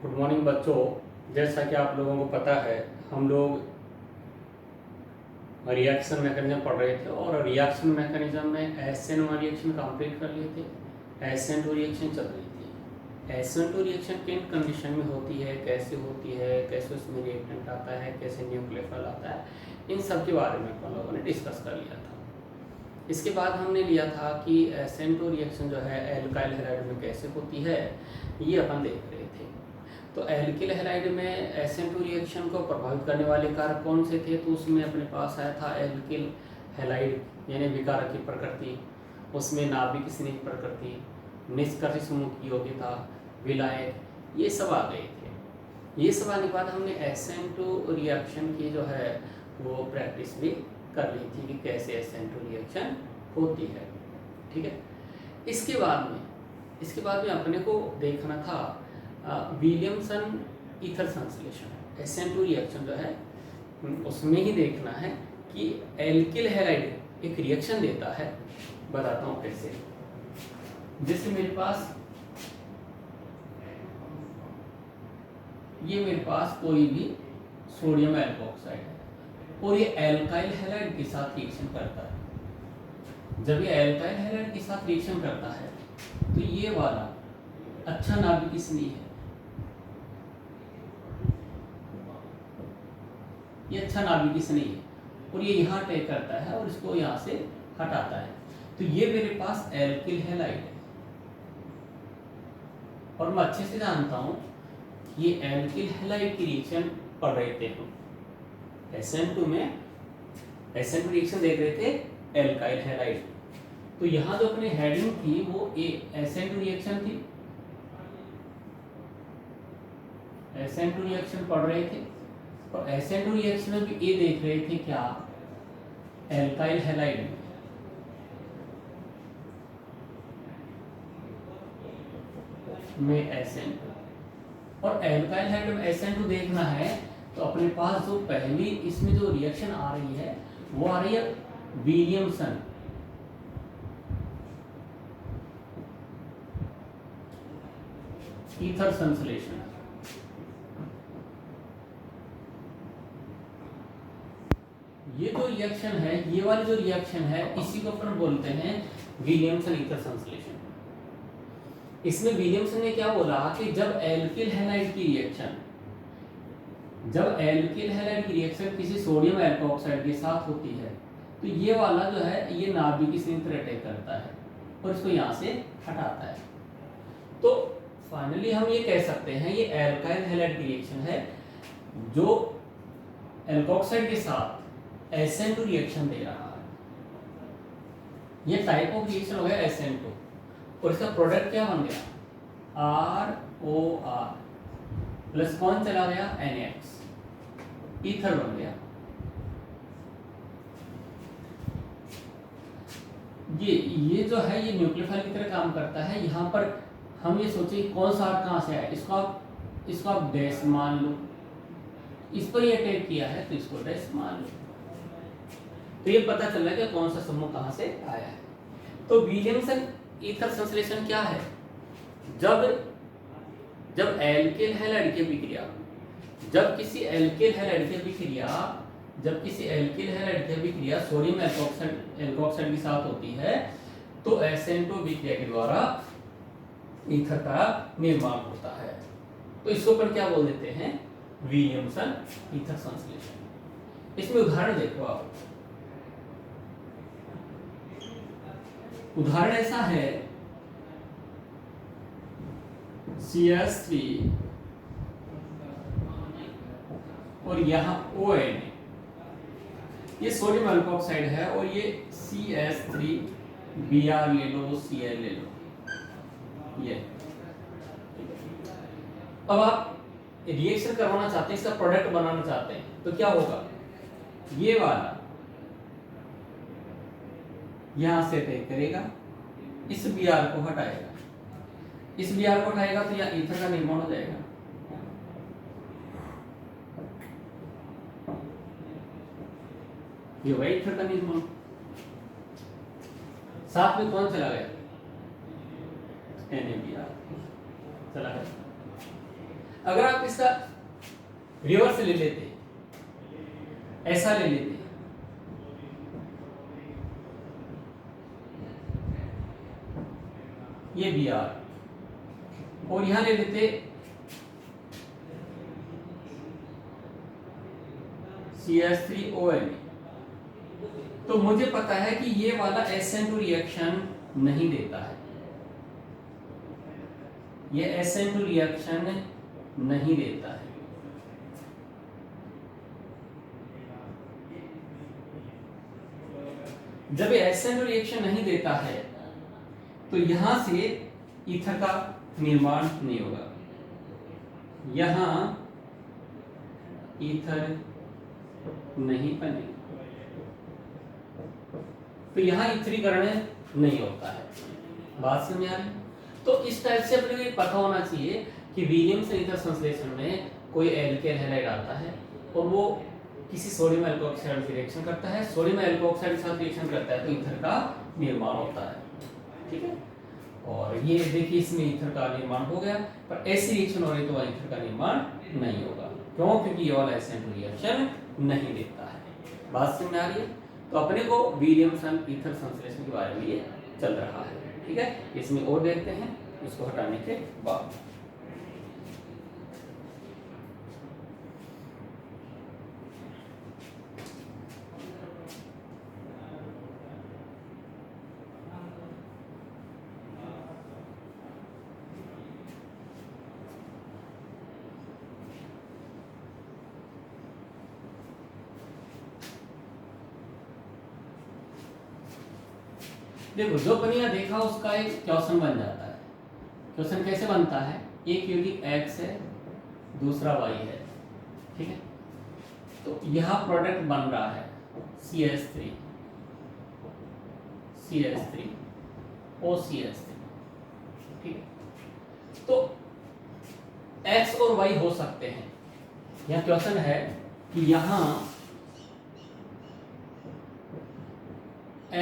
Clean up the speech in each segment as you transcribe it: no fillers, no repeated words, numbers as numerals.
Good morning बच्चों। जैसा कि आप लोगों को पता है, हम लोग रिएक्शन मैकेनिज्म पढ़ रहे थे और रिएक्शन मैकेनिज्म में SN1 रिएक्शन कंप्लीट कर लिए थे। SN2 रिएक्शन चल रही थी। SN2 रिएक्शन किन कंडीशन में होती है, कैसे उसमें रिएक्टेंट आता है, कैसे न्यूक्लियोफाइल आता है, इन सब के बारे में हम लोगों ने डिस्कस कर लिया था। इसके बाद हमने लिया था कि SN2 रिएक्शन जो है एल्काइल हैलाइड में कैसे होती है, ये अपन देख रहे थे। तो एल्किल हैलाइड में SN2 रिएक्शन को प्रभावित करने वाले कारक कौन से थे? तो उसमें अपने पास आया था एल्किल हैलाइड यानी विकारक की प्रकृति, उसमें नाभिक स्निग्ध प्रकृति, निष्कर्षी समूह की योग्यता, विलायक, ये सब आ गए थे। ये सब आने के बाद हमने SN2 रिएक्शन की जो है वो प्रैक्टिस भी कर ली थी कि कैसे SN2 रिएक्शन होती है। ठीक है। इसके बाद में अपने को देखना था विलियमसन ईथर संश्लेषण। SN2 रिएक्शन जो है उसमें ही देखना है कि एल्किल हैलाइड एक रिएक्शन देता है। बताता हूँ कैसे। जैसे मेरे पास कोई भी सोडियम एल्कोक्साइड है और ये एल्काइल हैलाइड के साथ रिएक्शन करता है। जब ये एल्काइल हैलाइड के साथ रिएक्शन करता है तो ये वाला अच्छा नाभिक स्नेही है, ये अच्छा नाभिक स्नेही है और ये यहाँ अटैक करता है और इसको यहाँ से हटाता है। तो ये मेरे पास एल्किल हैलाइड है और मैं अच्छे से जानता हूँ ये एल्किल हैलाइड की रिएक्शन पढ़ रहे थे हम। SN2 में SN2 रिएक्शन देख रहे थे एल्काइल हैलाइड। तो यहाँ जो अपने हेडिंग थी वो SN2 रिएक्शन थी। SN2 रिएक्शन पढ़ रहे थे और SN2 रिएक्शन में भी ये देख रहे थे क्या, एल्काइल हैलाइड में SN2। और एल्काइल हैलाइड में SN2 देखना है तो अपने पास जो पहली इसमें जो रिएक्शन आ रही है वो आ रही है विलियमसन ईथर संश्लेषण। ये जो रिएक्शन है, ये वाली जो रिएक्शन है, इसी को अपन बोलते हैं विलियमसन ईथर संश्लेषण। इसमें विलियमसन ने क्या बोला कि जब एल्किल हैलाइड की रिएक्शन किसी सोडियम एल्कोक्साइड के साथ होती है तो ये वाला जो है ये नाभिक स्निग्ध पर अटैक करता है और इसको यहाँ से हटाता है। तो फाइनली हम ये कह सकते हैं ये एल्काइल हैलाइड की रिएक्शन है जो एल्कोक्साइड के साथ SN2 रिएक्शन दे रहा है। ये टाइप ऑफ रिएक्शन हो गया SN2 और इसका प्रोडक्ट क्या बन गया, ROR प्लस कौन चला गया, NH, ईथर बन गया। ये जो है ये न्यूक्लियोफाइल की तरह काम करता है। यहाँ पर हम ये सोचे कौन सा कहाँ से आया, इसको आप डैश मान लो, इस पर ये अटैक किया है तो इसको डैश मान लो, तो ये पता चल रहा है कि कौन सा समूह कहाँ से आया है। तो विलियमसन ईथर संश्लेषण क्या है, जब एल्किल हैलाइड की अभिक्रिया जब किसी एल्किल हैलाइड की अभिक्रिया सोडियम एल्कोक्साइड के साथ होती है तो SN2 अभिक्रिया के द्वारा ईथर का निर्माण होता है। तो इसको अपन क्या बोल देते हैं, विलियमसन ईथर संश्लेषण। इसमें उदाहरण देखो आप। उदाहरण ऐसा है CH3 और यहाँ ON, ये सोडियम एल्कोक्साइड है और ये CH3Br ले लो, Cl ले लो। ये अब आप रिएक्शन करवाना चाहते हैं, इसका प्रोडक्ट बनाना चाहते हैं तो क्या होगा, ये वाला यहां से अटैक करेगा, इस Br को हटाएगा, तो यहाँ ईथर का निर्माण हो जाएगा। ये वही ईथर का निर्माण। साथ में कौन चला गया, NaBr चला गया। अगर आप इसका रिवर्स ले लेते, ऐसा ले लेते, ये Br और यहां ले लेते CH3ONA, तो मुझे पता है कि ये वाला SN2 रिएक्शन नहीं देता है, ये SN2 रिएक्शन नहीं देता है। जब ये SN2 रिएक्शन नहीं देता है तो यहां से ईथर का निर्माण नहीं होगा, यहां ईथर नहीं बनेगा, तो यहां ईथरीकरण नहीं होता है। बात समझ आ रही? तो इस टाइप से अपने को ये पता होना चाहिए कि विलियम्सन ईथर संश्लेषण में कोई एल्केन हैलाइड आता है और वो किसी सोडियम एल्कोऑक्साइड से रिएक्शन करता है, सोडियम एल्कोऑक्साइड के साथ रिएक्शन करता है तो ईथर का निर्माण होता है। ठीक है, और ये देखिए इसमें ईथर का निर्माण हो गया, पर ऐसी रिएक्शन हो रही तो वह ईथर का निर्माण नहीं होगा। क्यों? क्योंकि ये वाला SN2 रिएक्शन नहीं देता है। बात समझ आ रही है? तो अपने को विलियम्सन ईथर संश्लेषण के बारे में ये चल रहा है। ठीक है, इसमें और देखते हैं इसको हटाने के बाद। देखो जो अपन यहाँ देखा उसका एक क्वेश्चन बन जाता है। क्वेश्चन कैसे बनता है? एक यौगिक X है, दूसरा Y है। ठीक है, तो यह प्रोडक्ट बन रहा है CH3 OCH3। ठीक है, तो X और Y हो सकते हैं। यह क्वेश्चन है कि यहां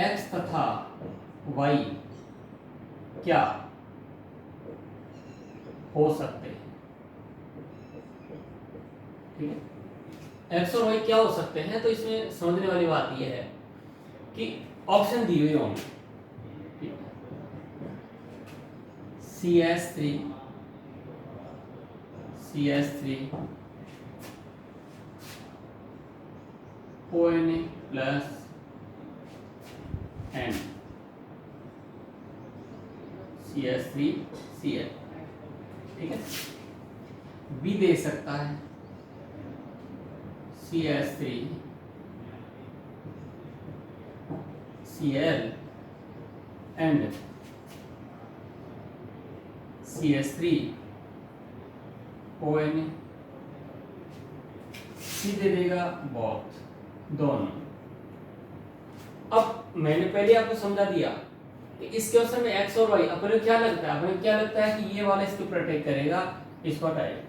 X तथा Y क्या हो सकते हैं? ठीक है, X और Y क्या हो सकते हैं? तो इसमें समझने वाली बात यह है कि ऑप्शन दिए हुए होंगे CH3 ONA plus and CH3Cl। ठीक है, B दे सकता है CH3Cl एंड CH3ONA। C दे देगा बोथ, दोनों। अब मैंने पहले आपको समझा दिया कि इस क्वेश्चन में X और Y अपने क्या लगता है? अपने क्या लगता है कि ये वाला इसको प्रोटेक्ट करेगा, इसको हटाएगा,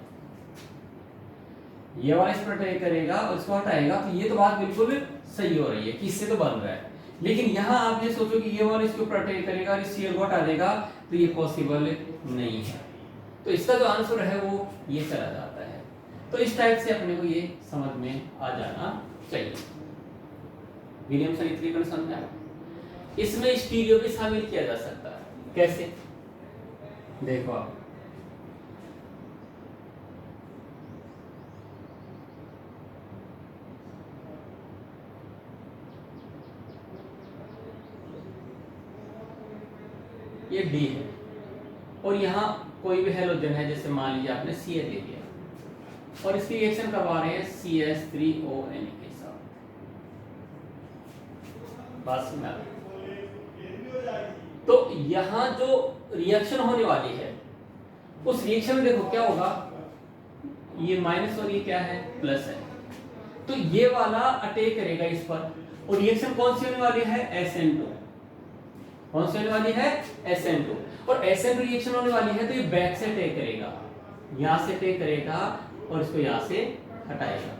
ये वाला इसको प्रोटेक्ट करेगा और इसको हटाएगा। तो ये तो बात बिल्कुल सही हो रही है कि इससे तो बन रहा है। लेकिन यहाँ आप ये सोचो कि ये वाला इसको प्रोटेक्ट करेगा और इस Cl को हटा देगा, तो ये पॉसिबल नहीं है। तो इसका जो आंसर है वो ये चला जाता है। तो इस टाइप से अपने को ये समझ में आ जाना चाहिए। विलियम्सन ईथरीकरण समझा? इसमें स्टीरियो भी शामिल किया जा सकता है। कैसे? देखो आप, ये D है और यहाँ कोई भी हेलोजन है, जैसे मान लीजिए आपने Ca दे दिया और इसकी रिएक्शन करवा रहे हैं CH3ONA के साथ। बात समझ आ रही? तो यहाँ जो रिएक्शन होने वाली है उस रिएक्शन में देखो क्या होगा, ये माइनस और ये क्या है, प्लस है। तो ये वाला अटैक करेगा इस पर और रिएक्शन कौन सी होने वाली है? SN2। कौन सी होने वाली है? SN2। और SN2 रिएक्शन होने वाली है तो ये बैक से अटैक करेगा, यहां से अटैक करेगा और इसको यहां से हटाएगा।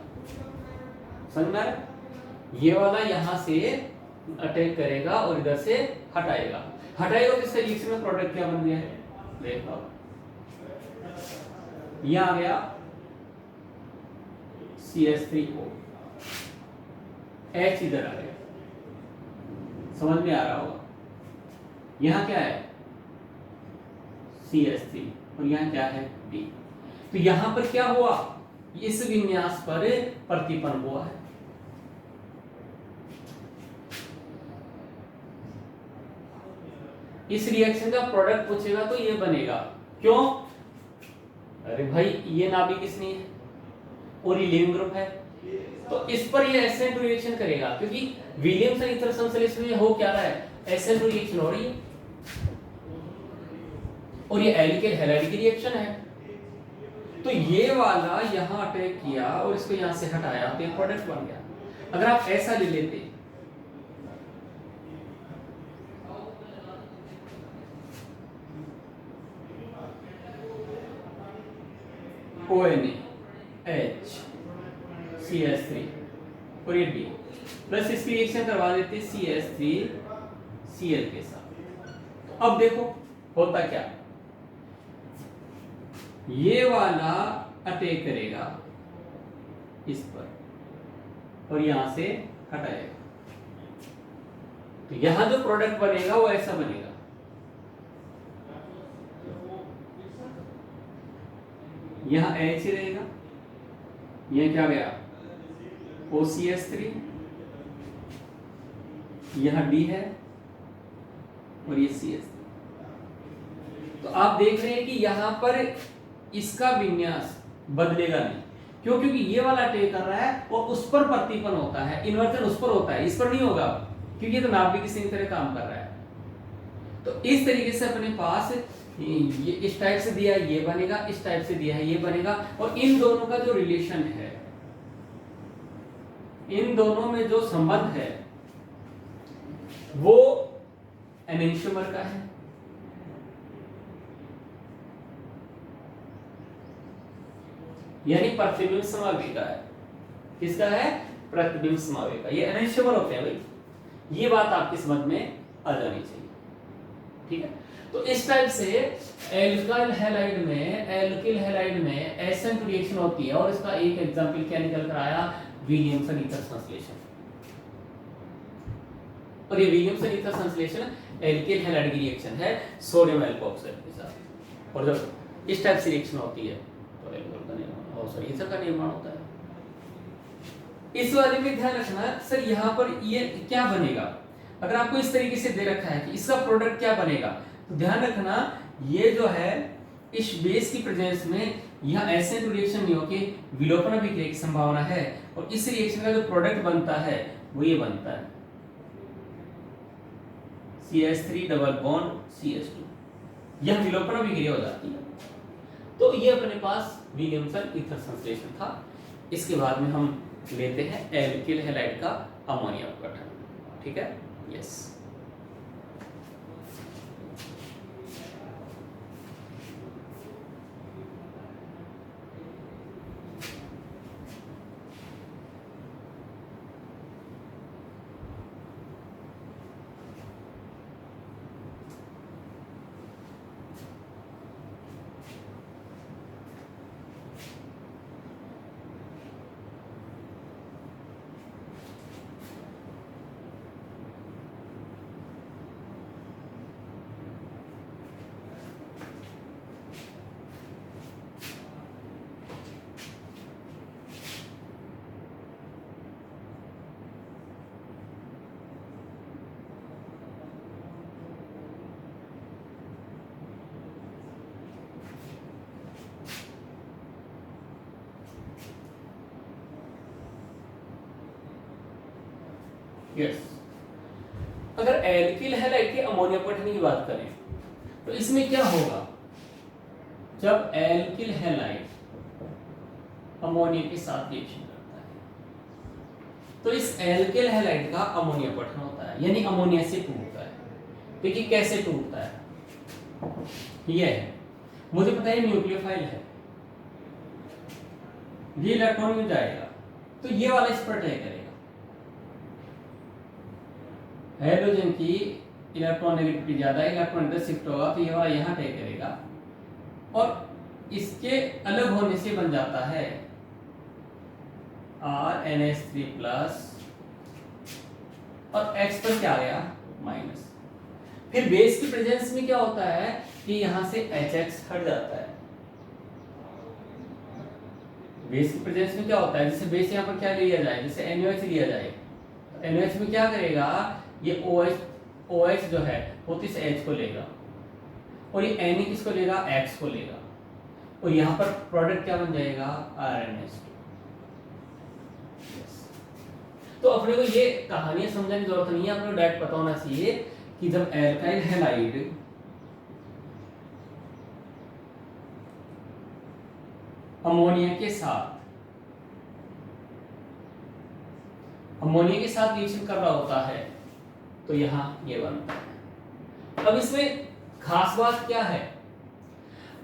समझ में आ रहा? ये वाला यहां से अटैक करेगा और इधर से हटाएगा। तो इसका रिएक्शन में प्रोडक्ट क्या बन गया है? देखो यहां आ गया CH3O, H इधर आ गया, समझ में आ रहा होगा। यहां क्या है CH3 और यहां क्या है D। तो यहां पर क्या हुआ, इस विन्यास पर प्रतिपन्न हुआ है। इस रिएक्शन का प्रोडक्ट पूछेगा तो ये बनेगा, क्यों? अरे भाई ये नाभिक इसने है और ये लिविंग ग्रुप है, तो इस पर ये SN2 रिएक्शन करेगा, क्योंकि विलियमसन ईथर संश्लेषण में हो क्या रहा है, SN2 रिएक्शन हो रही है और ये एल्किल हैलाइड की रिएक्शन है। तो ये वाला यहां अटैक किया और इसको यहां से हटाया तो ये प्रोडक्ट बन गया। अगर आप ऐसा ले लेते ONA H CH3 और ये D प्लस इसकी रिएक्शन करवा देते CH3 Cl के साथ। तो अब देखो होता क्या, ये वाला अटैक करेगा इस पर और यहां से हटाएगा, तो यहां जो प्रोडक्ट बनेगा वो ऐसा बनेगा। यहां H रहेगा, यह क्या गया OCH3, यहां D है और ये CH3। तो आप देख रहे हैं कि यहां पर इसका विन्यास बदलेगा नहीं, क्यों? क्योंकि ये वाला अटैक कर रहा है और उस पर प्रतिपन्न होता है, इन्वर्जन उस पर होता है, इस पर नहीं होगा, क्योंकि ये तो नाभिक की सही तरह काम कर रहा है। तो इस तरीके से अपने पास ये इस टाइप से दिया है ये बनेगा, इस टाइप से दिया है ये बनेगा, और इन दोनों का जो रिलेशन है, इन दोनों में जो संबंध है वो एनेंशियोमर का है। यानी प्रतिबिंब समावेग का है। किसका है? प्रतिबिंब समावेग का। ये एनेंशियोमर होते हैं भाई, ये बात आपकी समझ में आ जानी चाहिए, ठीक है। तो इस टाइप से एल्किल हैलाइड में SN2 रिएक्शन होती है, और इसका एक एग्जांपल क्या निकल कर आया, विलियमसन ईथर संश्लेषण। और ये विलियमसन ईथर संश्लेषण एल्किल हैलाइड की रिएक्शन है सोडियम एल्कोऑक्साइड के साथ, और जब इस टाइप से रिएक्शन होती है तो एल्कोहल का निर्माण ईथर का निर्माण होता है। इस वाले में ध्यान रखना सर, यहाँ पर ये क्या बनेगा, अगर आपको इस तरीके से दे रखा है कि इसका प्रोडक्ट क्या बनेगा, तो ध्यान रखना ये जो है इस बेस की प्रेजेंस में यहाँ SN2 रिएक्शन नहीं होके विलोपन अभिक्रिया की संभावना है, और इस रिएक्शन का जो प्रोडक्ट बनता है वो ये बनता है CH3 डबल बॉन्ड CH2, यह विलोपन अभिक्रिया हो जाती है। तो ये अपने पास विलियमसन ईथर संश्लेषण था। इसके बाद में हम लेते हैं एल्किल हैलाइड का अमोनिया अपघटन, ठीक है। Yes, yes. अगर एल्किल हैलाइड के अमोनिया अपघटन की बात करें तो इसमें क्या होगा, जब एल्किल हैलाइड अमोनिया के साथ रिएक्शन करता है तो इस एल्किल हैलाइड का अमोनिया अपघटन होता है, यानी अमोनिया से टूटता है। देखिए कैसे टूटता है, ये है, मुझे पता है न्यूक्लियोफाइल है, ये इलेक्ट्रॉन में जाएगा तो ये वाला इस पर अटैक करेगा, हाइड्रोजन की इलेक्ट्रॉन नेगेटिविटी ज्यादा है, इलेक्ट्रॉन इधर शिफ्ट होगा तो ये वाला यहाँ अटैक करेगा, और इसके अलग होने से बन जाता है RNH3 प्लस, और X पर क्या आ गया माइनस। फिर बेस की प्रेजेंस में क्या होता है कि यहां से HX हट जाता है। बेस की प्रेजेंस में क्या होता है, जैसे बेस यहाँ पर क्या लिया जाए, जैसे NaOH लिया जाए, तो NaOH में क्या करेगा, ये OH जो है वो इस H को लेगा, और ये Na किसको लेगा, X को लेगा, और यहाँ पर प्रोडक्ट क्या बन जाएगा, RNH2। तो अपने को ये कहानियां समझने की जरूरत नहीं है, अपने को डायरेक्ट पता होना चाहिए कि जब एल्काइल हैलाइड अमोनिया के साथ रिएक्शन कर रहा होता है तो यहां ये बनता है। अब इसमें खास बात क्या है,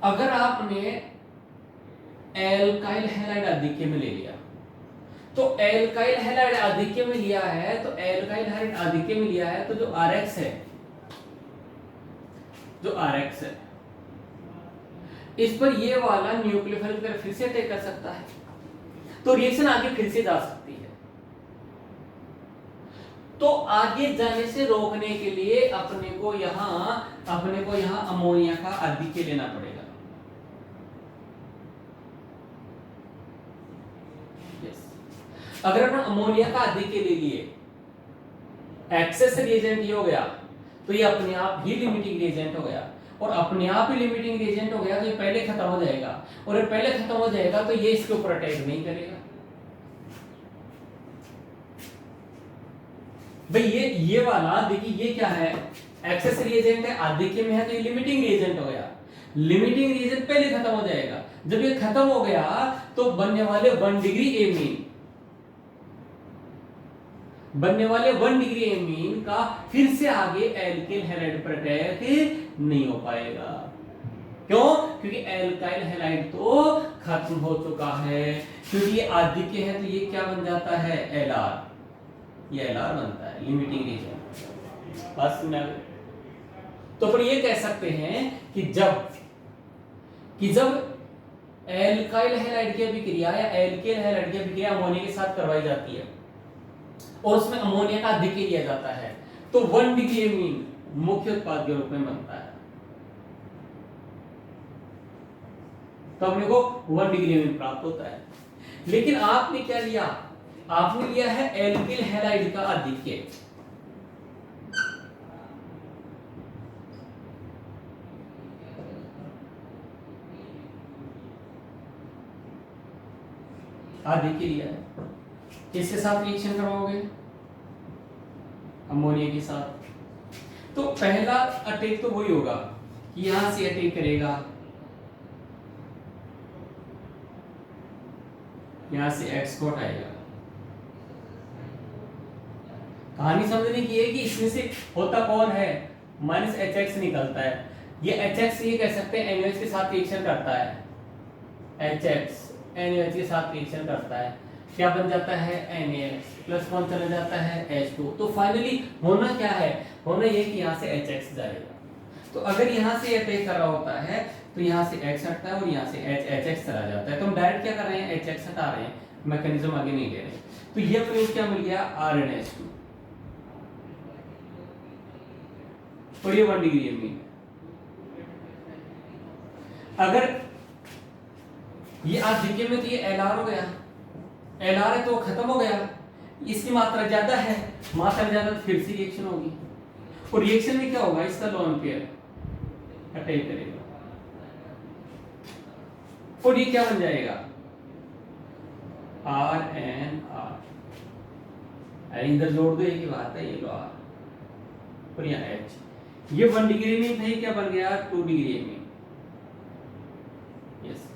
अगर आपने एल्काइल हैलाइड आधिक्य में ले लिया, तो एल्काइल हैलाइड आधिक्य में लिया है, तो एल्काइल हैलाइड आधिक्य में लिया है, तो जो RX है इस पर ये वाला न्यूक्लियोफाइल फिर से अटैक कर सकता है, तो रिएक्शन आगे फिर से जा सकती है। तो आगे जाने से रोकने के लिए अपने को यहां अमोनिया का आधिक्य लेना पड़ेगा। अगर अपन अमोनिया का आधिक्य ले लिए, एक्सेस रिएजेंट ये हो गया, तो ये अपने आप ही लिमिटिंग रिएजेंट हो गया, और अपने आप ही लिमिटिंग रिएजेंट हो गया तो ये पहले खत्म हो जाएगा, और ये पहले खत्म हो जाएगा तो ये इसके ऊपर अटैक नहीं करेगा। भाई ये वाला देखिए, ये क्या है, एक्सेस रिएजेंट है, आधिक्य में है, तो ये लिमिटिंग रिएजेंट हो गया। लिमिटिंग रिएजेंट पहले खत्म हो जाएगा, जब ये खत्म हो गया तो बनने वाले 1 डिग्री एमीन का फिर से आगे एल्किल हैलाइड पर अटैक नहीं हो पाएगा। क्यों? क्योंकि एल्काइल हैलाइड तो खत्म हो चुका है, क्योंकि ये आधिक्य है, तो ये क्या बन जाता है, LR, ये LR बनता है, लिमिटिंग रीजन। बस में तो फिर ये कह सकते हैं कि जब एल्काइल हैलाइड की अभिक्रिया या एल्किल हैलाइड की अभिक्रिया अमोनिया के साथ करवाई जाती है और उसमें अमोनिया का आधिक्य लिया जाता है, तो 1 डिग्री एमीन मुख्य उत्पाद के रूप में बनता है। तो अपने को 1 डिग्री एमीन प्राप्त होता है। लेकिन आपने क्या लिया, आपने लिया है एल्किल हैलाइड का आधिक्य। आधिक्य लिया है, किसके साथ रिएक्शन करवाओगे, अमोनिया के साथ। तो पहला अटैक तो वही होगा कि यहां से अटैक करेगा, यहां से एक्सपोर्ट आएगा। कहानी समझने की है कि इसमें से होता कौन है, -HX निकलता है। ये HX ये कह सकते हैं NaOH के साथ रिएक्शन करता है, HX NaOH के साथ रिएक्शन करता है, क्या बन जाता है, NaX प्लस कौन चला जाता है, H2। तो फाइनली होना क्या है, होना ये कि यहाँ से HX जाएगा। तो अगर यहाँ से अटैक कर रहा होता है तो यहाँ से X हटता है और यहाँ से HX चला जाता है। तो हम डायरेक्ट क्या कर रहे हैं, HX हटा रहे हैं, मैकेनिज्म आगे नहीं ले रहे। तो ये प्रयोग क्या मिल गया, RNH2, और ये 1 डिग्री एमीन। अगर ये आधिक्य में तो ये LR हो गया, LR है तो खत्म हो गया, इसकी मात्रा ज्यादा है, मात्रा ज्यादा तो फिर से रिएक्शन होगी, और रिएक्शन में क्या होगा, इसका लोन पेयर अटैक करेगा, और ये क्या बन जाएगा, RNR। इधर जोड़ दो, एक ही बात है, ये लो R और यहाँ H। ये 1 डिग्री में था, क्या बन गया, 2 डिग्री में। यस,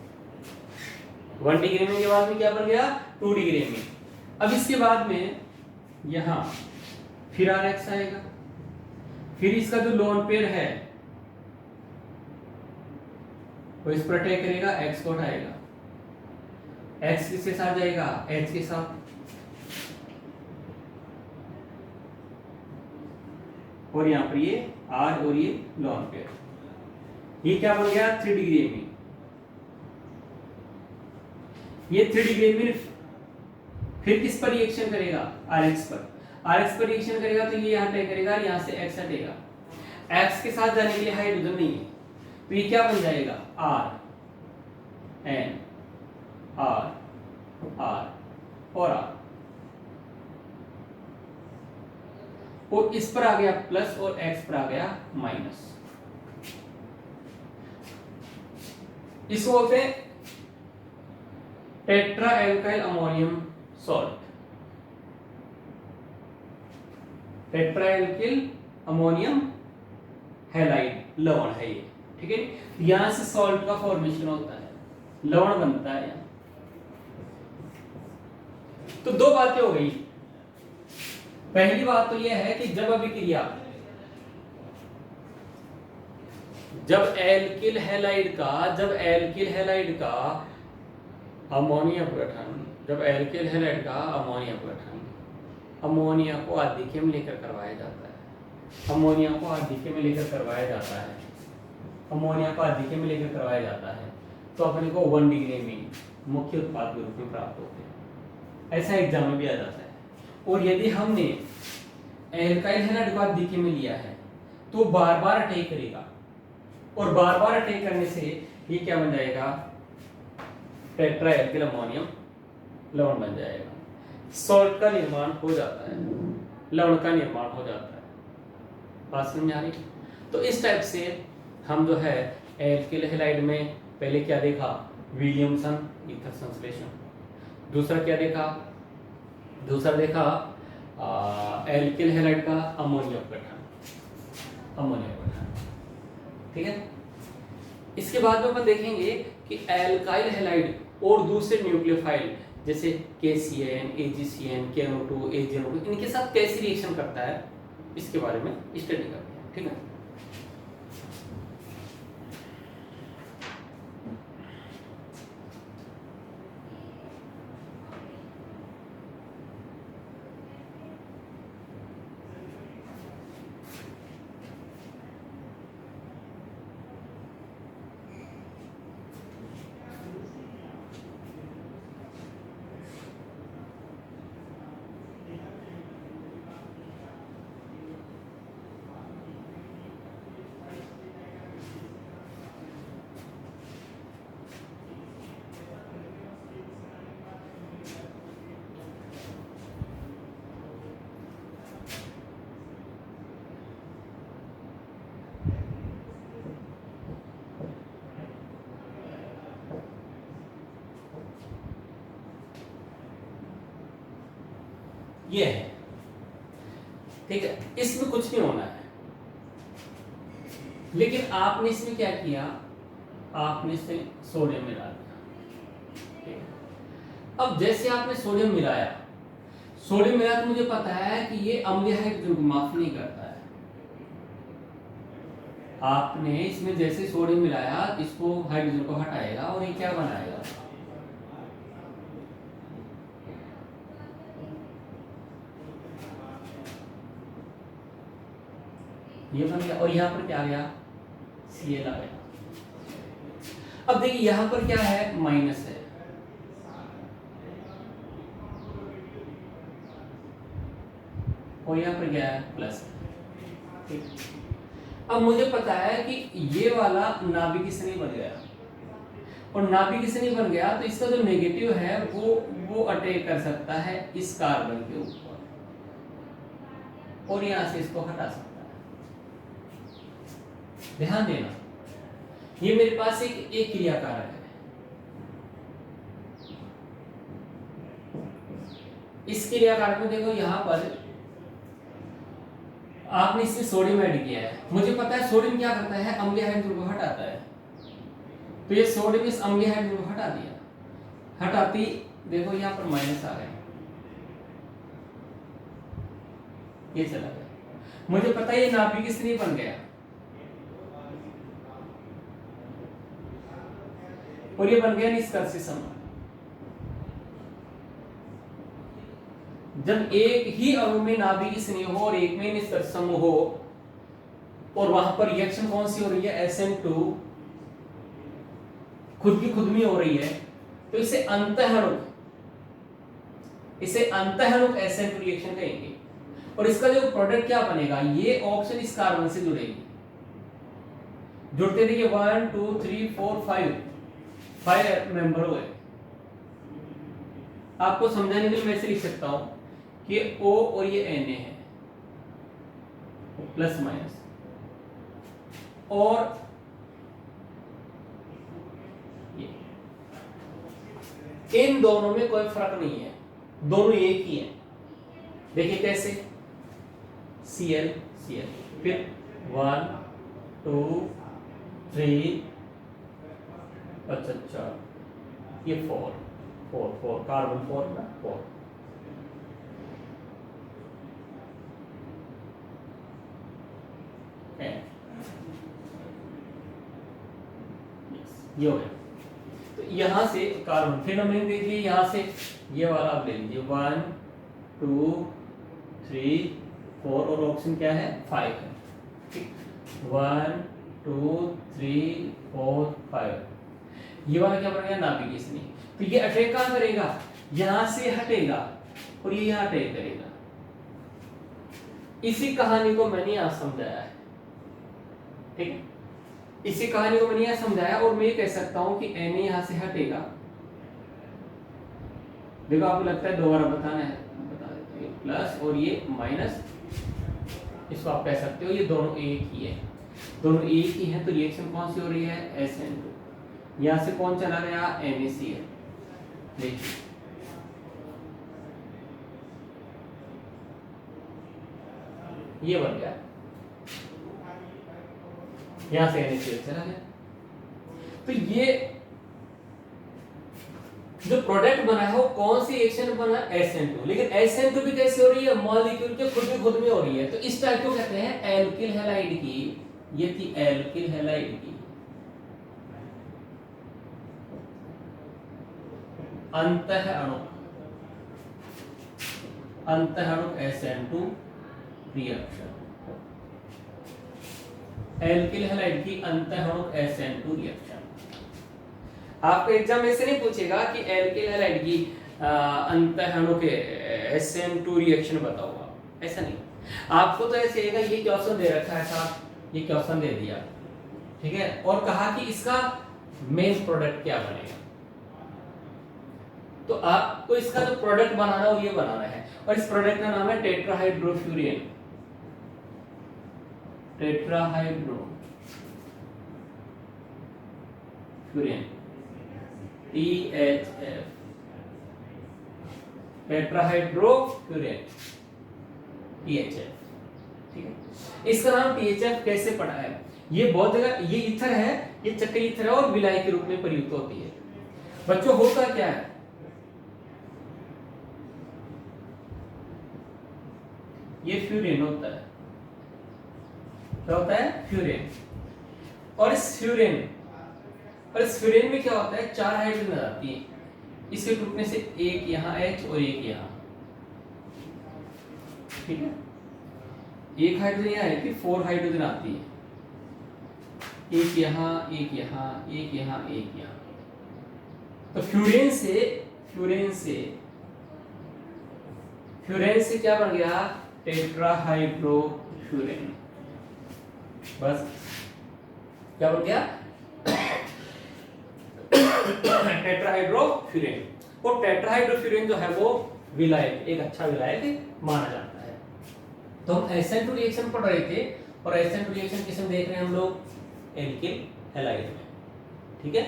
1 डिग्री में के बाद में क्या बन गया, 2 डिग्री में। अब इसके बाद में यहां फिर RX आएगा, फिर इसका जो लोन पेयर है वो इस पर अटैक करेगा, एक्सपोर्ट आएगा, X किसके साथ जाएगा, H के साथ, और यहां पर ये R और ये लोन पेयर, ये क्या बन गया, 3 डिग्री में। ये 3 डिग्री में फिर किस पर रिएक्शन करेगा, Rx पर। Rx पर रिएक्शन करेगा तो ये यहाँ तय करेगा, यहाँ से X हटेगा। X के साथ जाने के लिए हाइड्रोजन नहीं है, तो ये क्या बन जाएगा, R N R R और R, और इस पर आ गया प्लस और X पर आ गया माइनस। इसको बोलते हैं tetra alkyl ammonium salt. Tetra alkyl ammonium halide लवण है ये, ठीक है। यहां से सॉल्ट का फॉर्मेशन होता है, लवण बनता है यहाँ। तो दो बातें हो गई। पहली बात तो यह है कि जब अभिक्रिया, जब एल्किल हैलाइड का अमोनिया गठन, जब एल्किल हैलाइड का अमोनिया गठन अमोनिया को आधिक्य में लेकर करवाया जाता है, अमोनिया को आधिक्य में लेकर करवाया जाता है, अमोनिया को आधिक्य में लेकर करवाया जाता है, तो अपने को 1 डिग्री में मुख्य उत्पाद के रूप में प्राप्त होते हैं। ऐसा एग्जाम में भी आ जाता है। और यदि हमने एल्काइल हैलाइड को आधिक्य में लिया है तो बार बार अटैक करेगा, और बार बार अटैक करने से ये क्या बन जाएगा, टेट्रा एल्काइल अमोनियम लवण बन जाएगा। सॉल्ट का निर्माण हो जाता है, लवण का निर्माण हो जाता है। बात समझ आ रही? तो इस टाइप से हम जो है एल्काइल हैलाइड में पहले क्या देखा, विलियमसन ईथर संश्लेषण। दूसरा क्या देखा, दूसरा देखा एल्काइल हैलाइड का अमोनिया गठन, अमोनिया गठन, ठीक है। इसके बाद में अपन देखेंगे कि एल्काइल हैलाइड और दूसरे न्यूक्लियोफाइल जैसे KCN, AgCN, KNO2, AgNO2 इनके साथ कैसे रिएक्शन करता है, इसके बारे में स्टडी करते हैं, ठीक है। ये है, ठीक है। इसमें कुछ नहीं होना है, लेकिन आपने इसमें क्या किया, आपने इसमें सोडियम मिला दिया। अब जैसे आपने सोडियम मिलाया, सोडियम मिलाया तो मुझे पता है कि ये अम्लीय हाइड्रोजन को माफ नहीं करता है। आपने इसमें जैसे सोडियम मिलाया, इसको हाइड्रोजन को हटाएगा और ये क्या बनाएगा, ये बन गया। और यहाँ पर क्या आ गया, Cl आ गया। अब देखिए यहाँ पर क्या है, माइनस है, और यहाँ पर क्या है, प्लस है, ठीक। अब मुझे पता है कि ये वाला नाभिक स्नेही बन गया, और नाभिक स्नेही बन गया तो इसका जो नेगेटिव है वो अटैक कर सकता है इस कार्बन के ऊपर, और यहाँ से इसको हटा सकता है। ध्यान देना, ये मेरे पास एक क्रिया कारक है। इस क्रिया कारक में देखो, यहाँ पर आपने इसमें सोडियम ऐड किया है। मुझे पता है सोडियम क्या करता है, अम्लीय हाइड्रोजन को हटाता है। तो ये सोडियम इस अम्लीय हाइड्रोजन को हटा दिया, हटाती देखो यहाँ पर माइनस आ गया, ये चला गया। मुझे पता है ये नाभिक स्नेही बन गया, और ये बन गया निष्कर्षी समूह। जब एक ही अणु में नाभिक स्नेही हो और एक में निष्कर्षी समूह हो, और वहां पर रिएक्शन कौन सी हो रही है, SN2 खुद की खुद में हो रही है, तो इसे अंतःअणुक SN2 रिएक्शन कहेंगे। और इसका जो प्रोडक्ट क्या बनेगा, ये ऑक्सीजन इस कार्बन से जुड़ेगी, जुड़ते देखिए 1 2 3 4 5 मेंबर हुए। आपको समझाने के लिए मैं ऐसे लिख सकता हूं कि O और ये Na है प्लस माइनस, और ये इन दोनों में कोई फर्क नहीं है, दोनों एक ही है। देखिए कैसे, Cl Cl, फिर 1 2 3, अच्छा ये 4 कार्बन 4 ना 4, ये हो गया। तो यहां से कार्बन, फिर हमने देख लिया यहां से ये वाला आप ले लीजिए 1 2 3 4, और ऑप्शन क्या है 5 है, ठीक 1 2 3 4 5। ये वाला क्या बन गया, नाभिक इसमें। तो ये अटैक कहां करेगा, यहां से हटेगा और ये यहां अटैक करेगा। इसी कहानी को मैंने यहां समझाया है, ठीक है, इसी कहानी को मैंने यहां समझाया। और मैं ये कह सकता हूं कि Na यहां से हटेगा, देखो आपको लगता है दोबारा बताना है, बता देते हैं, प्लस और ये माइनस, इसको आप कह सकते हो ये दोनों एक ही है, दोनों एक ही है। तो रिएक्शन कौन सी हो रही है, SN2। यहां से कौन चला गया, NaCl। देखिए ये बन गया, यहां से NaCl चला गया। तो ये जो प्रोडक्ट बना है वो कौन सी रिएक्शन बना, SN2। लेकिन SN2 भी कैसे हो रही है, मॉलिक्यूल के खुद में हो रही है। तो इस टाइप को कहते हैं एल्किल हैलाइड की, ये थी एल्किल हैलाइड की अंतःअणुक SN2 रिएक्शन, एल्किल हैलाइड की अंतःअणुक SN2 रिएक्शन। आपको एग्जाम में से नहीं पूछेगा कि एल्किल हैलाइड की अंतःअणुक SN2 रिएक्शन बताओ आप, ऐसा नहीं। आपको तो ऐसे आएगा, ये क्वेश्चन दे रखा है साहब, ये क्वेश्चन दे दिया, ठीक है, और कहा कि इसका मेन प्रोडक्ट क्या बनेगा। तो आपको इसका जो प्रोडक्ट बनाना है वो ये बनाना है, और इस प्रोडक्ट का नाम है टेट्राहाइड्रोफ्यूरिन, टेट्राहाइड्रोफ्यूरिन THF, टेट्राहाइड्रोफ्यूरिन THF, ठीक है। इसका नाम THF कैसे पड़ा है, ये बहुत जगह, ये ईथर है, ये चक्कर ईथर है और विलाय के रूप में प्रयुक्त होती है। बच्चों होता क्या है, ये फ्यूरिन होता है, क्या होता है, फ्यूरिन। और इस फ्यूरिन में क्या होता है, 4 हाइड्रोजन आती है, इसके टूटने से एक यहाँ H और एक यहाँ, ठीक है, एक हाइड्रोजन यहाँ है कि 4 हाइड्रोजन आती है, एक यहाँ एक यहाँ एक यहाँ एक यहाँ। तो फ्यूरिन से क्या बन गया, टेट्राहाइड्रोफ्यूरिन। बस क्या बन गया, टेट्राहाइड्रोफ्यूरिन। और टेट्राहाइड्रोफ्यूरिन जो है वो विलायक, एक अच्छा विलायक माना जाता है। तो हम SN2 रिएक्शन पढ़ रहे थे, और SN2 रिएक्शन किस में देख रहे हैं हम लोग, एल्किल हैलाइड में, ठीक है।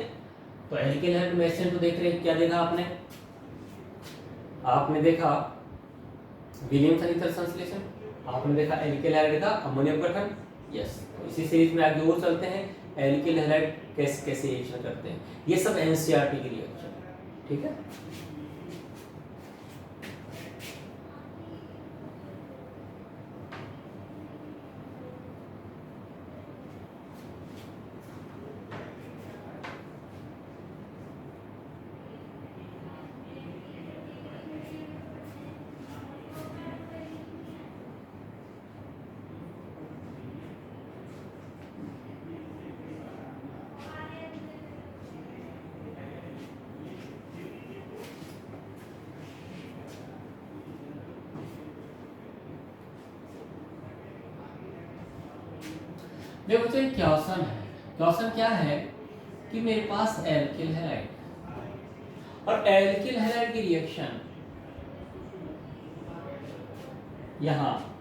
तो एल्किल हैलाइड में SN2 देख रहे हैं, क्या देखा आपने देखा विलियमसन ईथर संश्लेषण, आपने देखा एल्किल हैलाइड का अमोनियम गठन, यस। तो इसी सीरीज में आगे और चलते हैं, एल्किल हैलाइड कैसे रिएक्शन करते हैं, ये सब NCERT की रिएक्शन, ठीक है। देखो बच्चों ये क्वेश्चन है, क्वेश्चन क्या है कि मेरे पास एल्किल हैलाइड और एल्किल हैलाइड की रिएक्शन यहाँ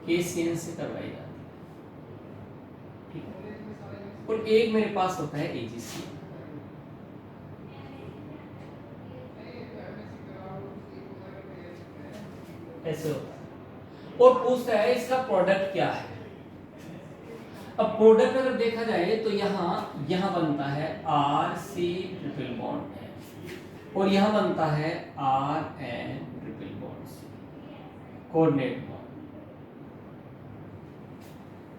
KCN से करवाई जाती है, ठीक है, और एक मेरे पास होता है AgCN। ऐसे होता है और पूछता है इसका प्रोडक्ट क्या है। अब प्रोडक्ट अगर देखा जाए तो यहाँ बनता है RC ट्रिपल बॉन्ड है और यहाँ बनता है RN triple bond C, coordinate bond.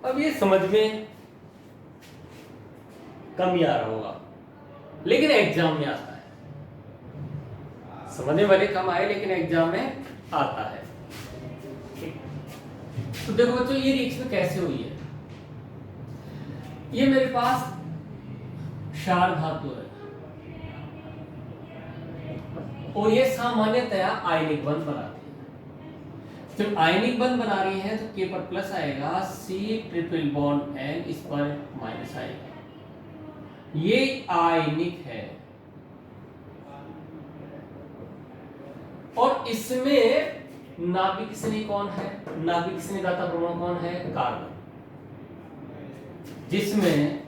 अब ये समझ में कम ही आ रहा होगा लेकिन एग्जाम में आता है, समझने वाले कम आए लेकिन एग्जाम में आता है। तो देखो बच्चों ये रिएक्शन कैसे हुई है, ये मेरे पास क्षार धातु है और ये सामान्यतया आयनिक बंध बनाती है। जब आयनिक बंध बना रही है तो K पर प्लस आएगा, C ट्रिपल बॉन्ड N इस पर माइनस आएगा। ये आयनिक है और इसमें नाभिक स्नेह कौन है, नाभिक स्नेह दाता परमाणु कौन है, कार्बन, जिसमें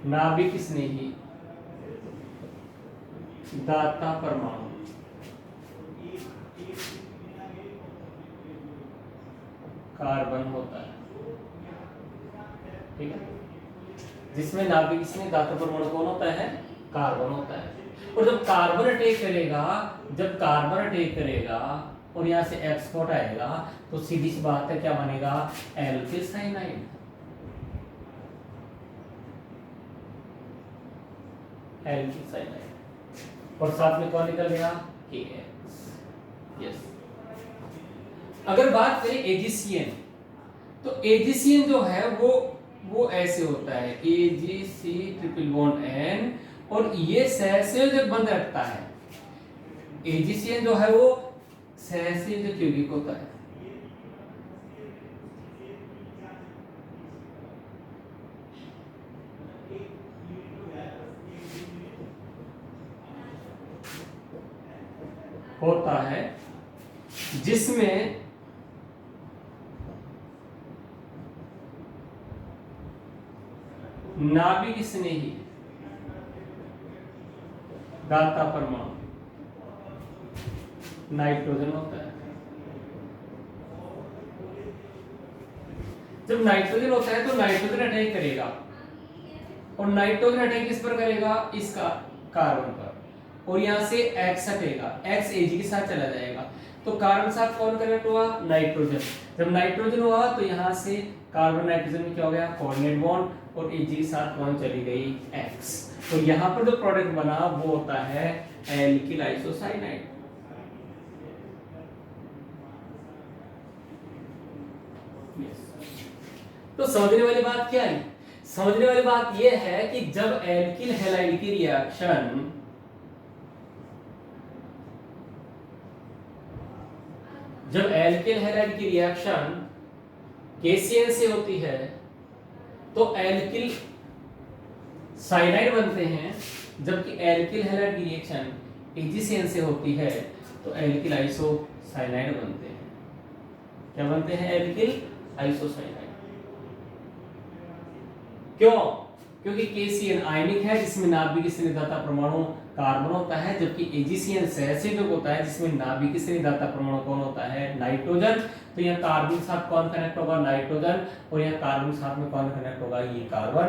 नाभिक स्नेही दाता परमाणु कार्बन होता है, ठीक है, जिसमें नाभिक स्नेही दाता परमाणु कौन होता है, कार्बन होता है। और जब कार्बन अटैक करेगा और यहाँ से एक्सपोर्ट आएगा तो सीधी सी बात है क्या बनेगा, एल्किल साइनाइड। एल्किल साइनाइड और साथ में कौन निकल गया, KX। यस, अगर बात करें AgCN तो AgCN जो है वो ऐसे होता है, AgC ट्रिपल बॉन्ड N और ये सहसंयोजक बंध रखता है। AgCN जो है वो सहसंयोजक यौगिक होता है। जिसमें नाभिक स्नेही दाता परमाणु नाइट्रोजन होता है। जब नाइट्रोजन होता है तो नाइट्रोजन अटैक करेगा और नाइट्रोजन अटैक किस पर करेगा, इसका कार्बन पर, और यहां से X हटेगा, X Ag के साथ चला जाएगा तो कार्बन साथ कौन कनेक्ट हुआ, नाइट्रोजन। जब नाइट्रोजन हुआ तो यहां से कार्बन नाइट्रोजन में क्या हो गया, कोऑर्डिनेट बॉन्ड, और Ag के साथ कौन चली गई, X। तो यहां पर जो प्रोडक्ट बना वो होता है एल्किल आइसोसाइनाइड। तो समझने वाली बात क्या है, समझने वाली बात यह है कि जब एल्किल हैलाइड की रिएक्शन KCN से होती है तो एल्किल साइनाइड बनते हैं, जबकि एल्किल हैलाइड की रिएक्शन AgCN से होती है तो एल्किल आइसोसाइनाइड बनते हैं। क्या बनते हैं, एल्किल आइसोसाइनाइड। क्यों, क्योंकि KCN आयनिक है जिसमें नाभिक स्नेहदाता परमाणु कार्बन होता है, जबकि AgCN सहसंयोजक होता है जिसमें नाभिक स्नेहदाता परमाणु कौन होता है, नाइट्रोजन। तो यहाँ कार्बन के साथ कौन कनेक्ट होगा, नाइट्रोजन, और यहाँ कार्बन के साथ में कौन कनेक्ट होगा, ये कार्बन।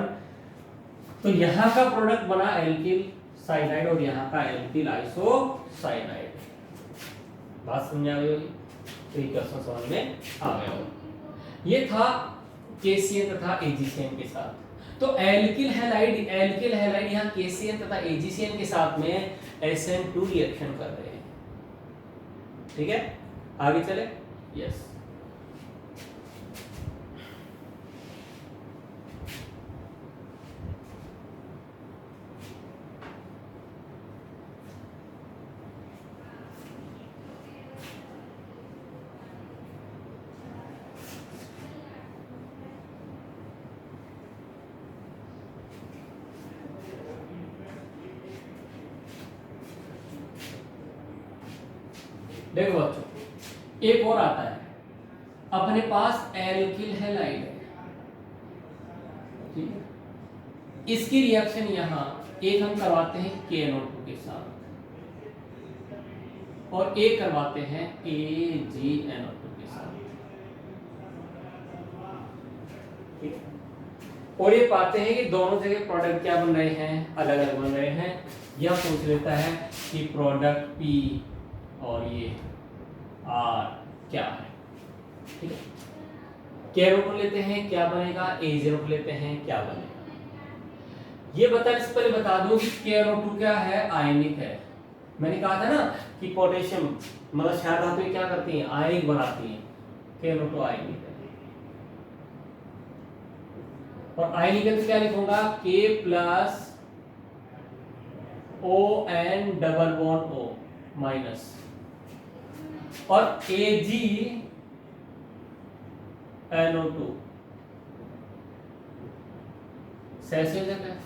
तो यहाँ का प्रोडक्ट बना एल्किल साइनाइड और यहाँ का एल्किल आइसोसाइनाइड। बात समझ आ गई होगी, तो ये क्वेश्चन समझ में आ गया होगा। ये था KCN तथा AgCN के साथ। तो एल्किल हैलाइड यहाँ KCN तथा AgCN के साथ में SN2 रिएक्शन कर रहे हैं। ठीक है, आगे चले। यस, देखो बच्चों, एक और आता है, अपने पास एल्किल हैलाइड है, ठीक है, इसकी रिएक्शन यहां एक हम करवाते हैं KNO2 के साथ और एक करवाते हैं AgNO2 के साथ, ठीक है? और ये पाते हैं कि दोनों जगह प्रोडक्ट क्या बन रहे हैं, अलग अलग बन रहे हैं। यह पूछ लेता है कि प्रोडक्ट P और ये R क्या है, ठीक है। KNO2 लेते हैं क्या बनेगा, AgNO2 लेते हैं क्या बनेगा। ये बताने से पहले बता दूं कि KNO2 क्या है, आयनिक है। मैंने कहा था ना कि पोटेशियम मतलब क्षार धातुएं क्या करती हैं, आयनिक बनाती हैं। KNO2 आयनिक है और आयनिक है तो क्या लिखूंगा, K plus ON double bond O minus और AgNO2 सैसे हो जाता है,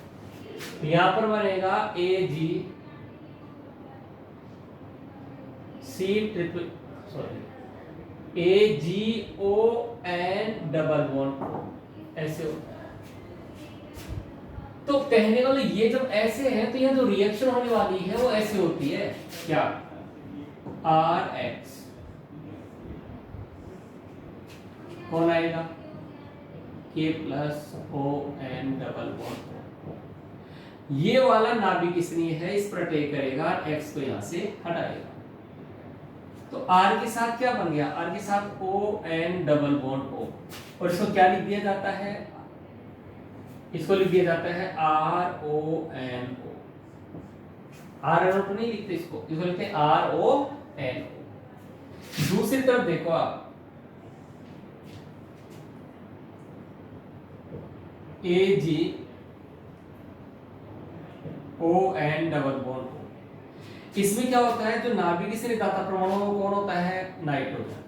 यहां पर बनेगा AgC triple AgON double bond O, ऐसे होता है। तो कहने वाले ये जब ऐसे है तो यह जो रिएक्शन होने वाली है वो ऐसे होती है, क्या, RX कौन आएगा, K plus ON double bond. ये वाला नाभिक स्नेह है, इस पर अटैक करेगा, X को यहां से हटाएगा, तो R के साथ क्या बन गया, R के साथ ON डबल बॉन्ड O, और इसको क्या लिख दिया जाता है, इसको लिख दिया जाता है RONO। RNO तो नहीं लिखते इसको लिखते हैं RONO। दूसरी तरफ देखो आप, AgON डबल बॉन्ड O, इसमें क्या होता है, जो नाभिक से दाता परमाणु कौन होता है, नाइट्रोजन।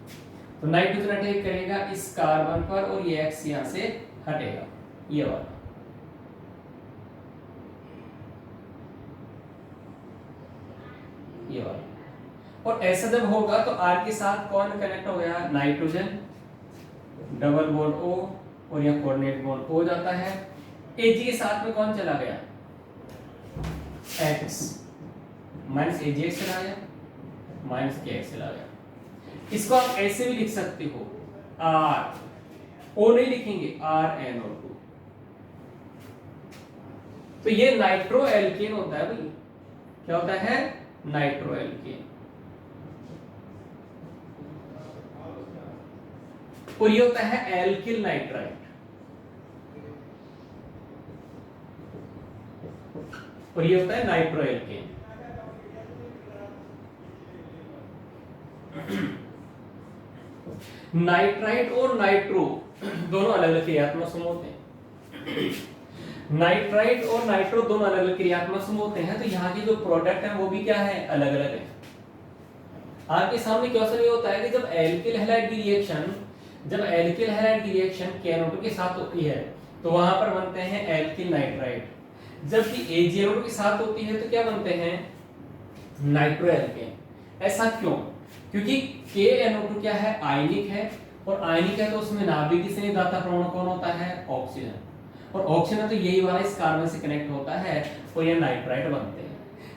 तो नाइट्रोजन अटैक करेगा इस कार्बन पर और ये X यहां से हटेगा, ये वाला, ये वाला। और ऐसा जब होगा तो R के साथ कौन कनेक्ट हो गया, नाइट्रोजन डबल बॉन्ड O और यह कोऑर्डिनेट बॉन्ड हो जाता है। Ag के साथ में कौन चला गया, X माइनस AgX चला गया, माइनस KX चला गया। इसको आप ऐसे भी लिख सकते हो, R O नहीं लिखेंगे, RNO2। तो ये नाइट्रो एल्केन होता है भाई, क्या होता है, नाइट्रो एल्केन। और ये होता है एल्किल नाइट्राइट, और ये होता है नाइट्रो एल्केन। नाइट्राइट और नाइट्रो दोनों अलग अलग क्रियात्मक समूह होते हैं। नाइट्राइट और नाइट्रो दोनों अलग अलग क्रियात्मक समूह होते हैं, तो यहाँ की जो प्रोडक्ट है वो भी क्या है, अलग अलग है। आपके सामने क्वेश्चन ये होता है कि जब एल्किल हैलाइड की रिएक्शन KNO2 के साथ होती है तो वहां पर बनते हैं एल्किल नाइट्राइट, जबकि AgNO2 के साथ होती है तो क्या बनते हैं, नाइट्रो एल्केन। ऐसा क्यों, क्योंकि KNO2 क्या है, आयनिक है, और आयनिक है तो उसमें नाभिक स्नेह दाता परमाणु कौन होता है, ऑक्सीजन, और ऑक्सीजन तो यही वाला इस कार्बन से कनेक्ट होता है और ये नाइट्राइट बनते हैं।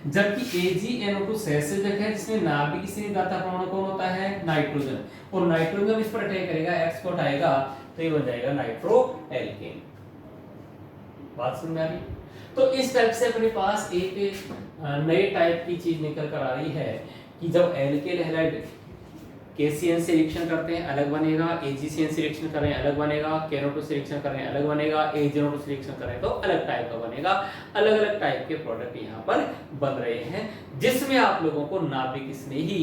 जबकि AgNO2 सहसंयोजक है जिसमें नाभिक स्नेह दाता परमाणु कौन होता है, नाइट्रोजन, और नाइट्रोजन इस पर अटैक करेगा, X को हटाएगा तो ये बन जाएगा नाइट्रो एल्केन। बात समझ में आ रही? तो इस टाइप से अपने पास एक नए टाइप की चीज निकल कर आ रही है कि जब एल्किल हैलाइड KCN से रिएक्शन करते हैं अलग बनेगा, AgCN से रिएक्शन कर रहे हैं अलग बनेगा, KNO2 से रिएक्शन कर रहे हैं अलग बनेगा, AgNO2 से रिएक्शन कर रहे हैं तो अलग टाइप का बनेगा। अलग अलग टाइप के प्रोडक्ट यहाँ पर बन रहे हैं, जिसमें आप लोगों को नाभिक स्नेही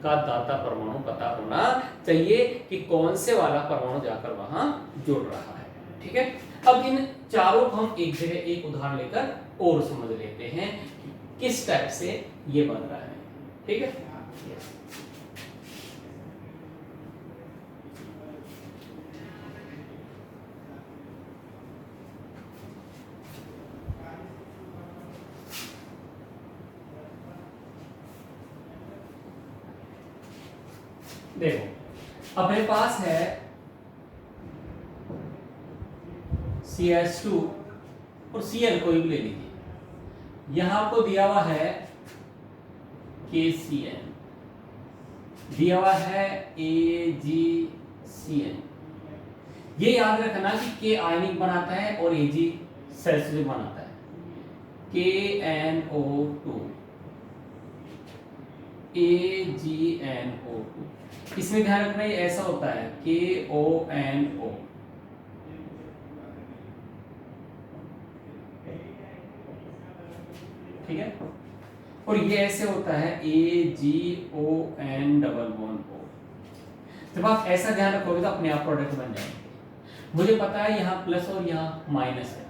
का दाता परमाणु पता होना चाहिए कि कौन से वाला परमाणु जाकर वहां जुड़ रहा है। ठीक है, अब इन चारों को हम एक जगह एक उदाहरण लेकर और समझ लेते हैं कि किस टाइप से ये बन रहा है। ठीक है, देखो अपने पास है CH2 और Cl कोई भी ले लीजिए। यहां आपको दिया हुआ है KCl, दिया हुआ है AgCl। ये याद रखना कि K आयनिक बनाता है और Ag सैचुरेट बनाता है। KNO2 AgNO2, इसमें ध्यान रखना ये ऐसा होता है KONO, ठीक है, और ये ऐसे होता है AgON डबल बॉन्ड O। जब आप ऐसा ध्यान रखोगे तो अपने आप प्रोडक्ट बन जाएंगे। मुझे पता है यहाँ प्लस और यहाँ माइनस है,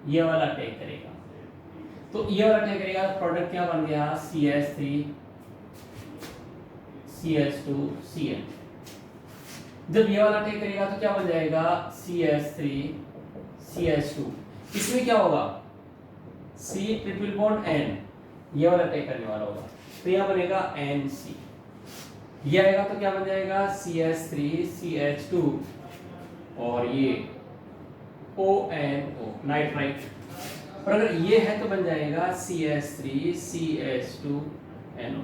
ये वाला अटैक करेगा, तो ये वाला अटैक करेगा, प्रोडक्ट क्या बन गया CH3 CH2 Cl। जब ये वाला अटैक करेगा तो क्या बन जाएगा CH3 CH2। इसमें क्या होगा C ट्रिपल बॉन्ड N, ये वाला अटैक करने वाला होगा, तो यहाँ बनेगा NC। ये आएगा तो क्या बन जाएगा CH3 CH2 और ये ONO नाइट्राइट, और अगर ये है तो बन जाएगा CH3 CH2NO।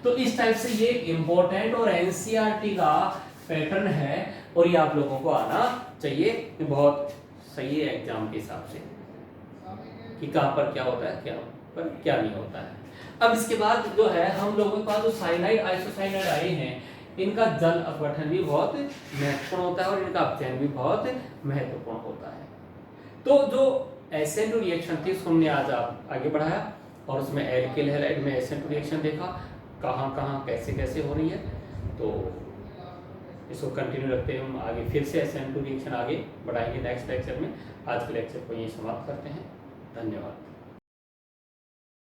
तो इस टाइप से ये इंपॉर्टेंट और एनसीईआरटी का पैटर्न है और ये आप लोगों को आना चाहिए। ये बहुत सही है एग्जाम के हिसाब से कि कहाँ पर क्या होता है, क्या पर क्या नहीं होता है। अब इसके बाद जो है हम लोगों के पास जो साइनाइड आइसोसाइनाइड आए हैं, इनका जल अपघटन भी बहुत महत्वपूर्ण होता है और इनका अपचयन भी बहुत महत्वपूर्ण होता है। तो जो SN2 रिएक्शन थी उसको हमने आज आगे बढ़ाया और उसमें एल्किल हैलाइड में SN2 रिएक्शन देखा, कहाँ कहाँ कैसे कैसे हो रही है। तो इसको कंटिन्यू रखते हुए हम आगे फिर से SN2 रिएक्शन आगे बढ़ाएंगे नेक्स्ट लेक्चर में। आज के लेक्चर को यहीं समाप्त करते हैं। धन्यवाद।